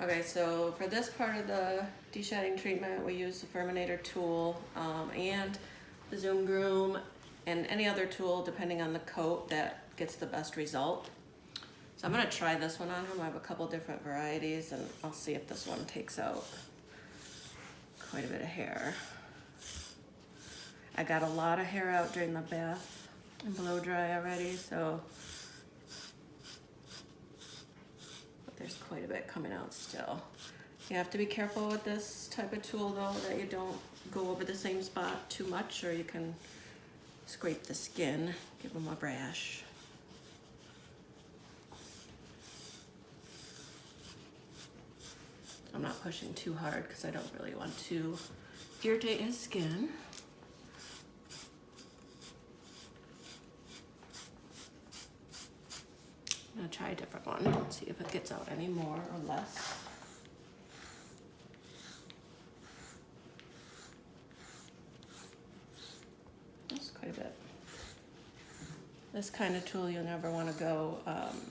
Okay, so for this part of the deshedding treatment, we use the Furminator tool and the Zoom Groom and any other tool depending on the coat that gets the best result. So I'm gonna try this one on him. I have a couple different varieties and I'll see if this one takes out quite a bit of hair. I got a lot of hair out during the bath and blow dry already, so but there's quite a bit coming out still. You have to be careful with this type of tool though, that you don't go over the same spot too much or you can scrape the skin, give them a rash. I'm not pushing too hard because I don't really want to irritate his skin. I'm gonna try a different one, see if it gets out any more or less. That's quite a bit. This kind of tool you'll never want to go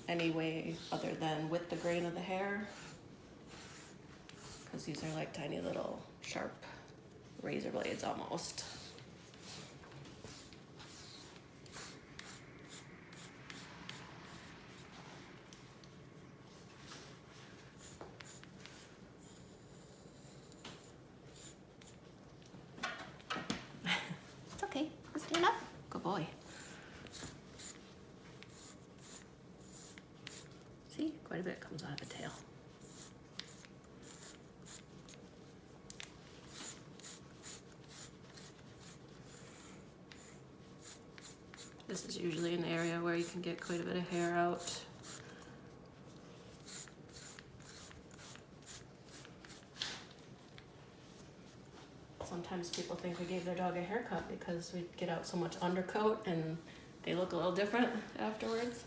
any way other than with the grain of the hair, because these are like tiny little sharp razor blades almost. It's okay, stand up. Good boy. See, quite a bit comes out of the tail. This is usually an area where you can get quite a bit of hair out. Sometimes people think we gave their dog a haircut because we get out so much undercoat and they look a little different afterwards.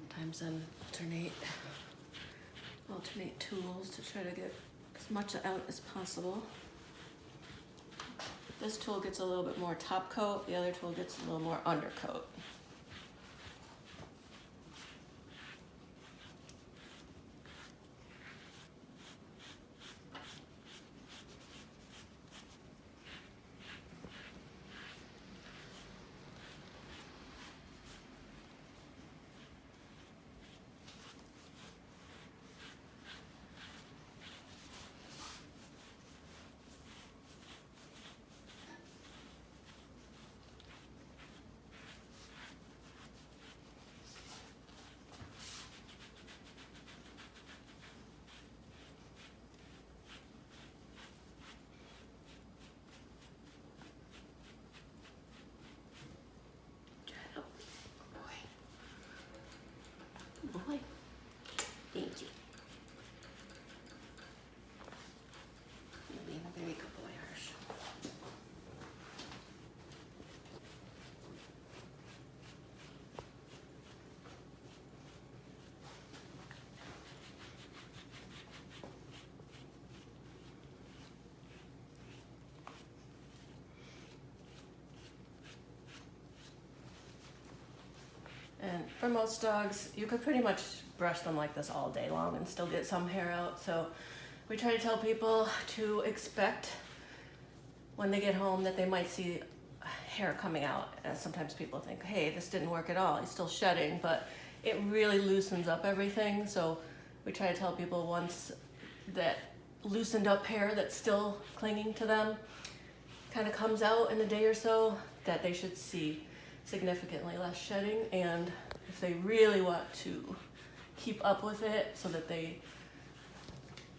Sometimes then alternate tools to try to get as much out as possible. This tool gets a little bit more top coat, the other tool gets a little more undercoat. Boy. Thank you. You're being a very good boy, Hirsch. And for most dogs, you could pretty much brush them like this all day long and still get some hair out. So we try to tell people to expect when they get home that they might see hair coming out. And sometimes people think, hey, this didn't work at all, he's still shedding, but it really loosens up everything. So we try to tell people once that loosened up hair that's still clinging to them kind of comes out in a day or so, that they should see significantly less shedding. And if they really want to keep up with it so that they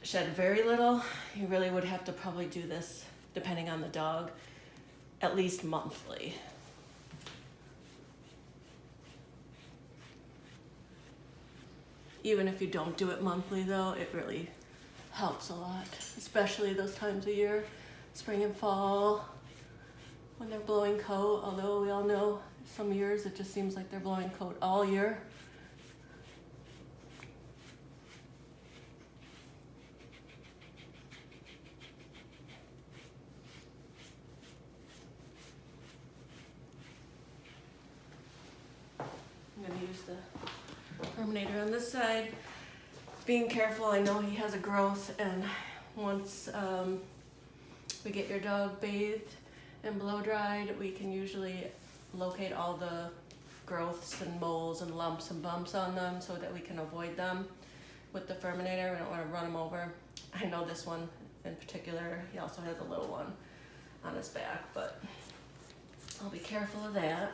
shed very little, you really would have to probably do this, depending on the dog, at least monthly. Even if you don't do it monthly though, it really helps a lot, especially those times of year, spring and fall, when they're blowing coat, although we all know some years it just seems like they're blowing coat all year. use the Terminator on this side. Being careful, I know he has a growth, and once we get your dog bathed and blow dried, we can usually locate all the growths and moles and lumps and bumps on them so that we can avoid them with the Terminator. We don't want to run them over. I know this one in particular, he also has a little one on his back, but I'll be careful of that.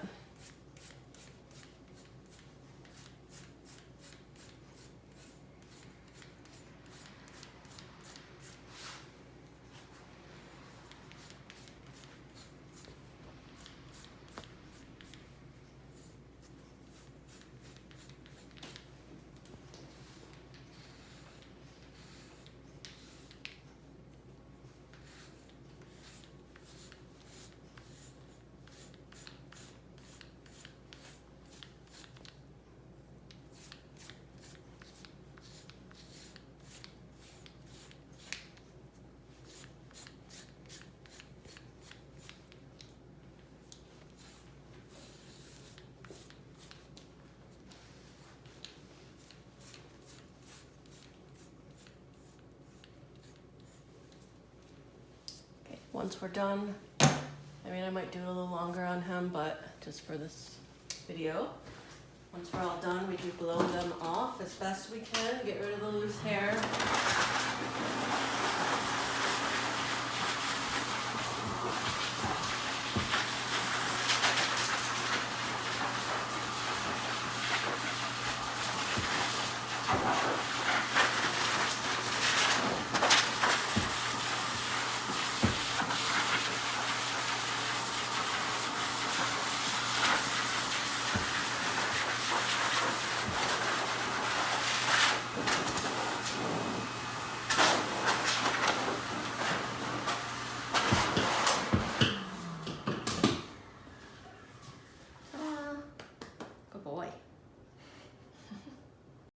Once we're done, I mean, I might do a little longer on him, but just for this video. Once we're all done, we do blow them off as best we can, get rid of the loose hair.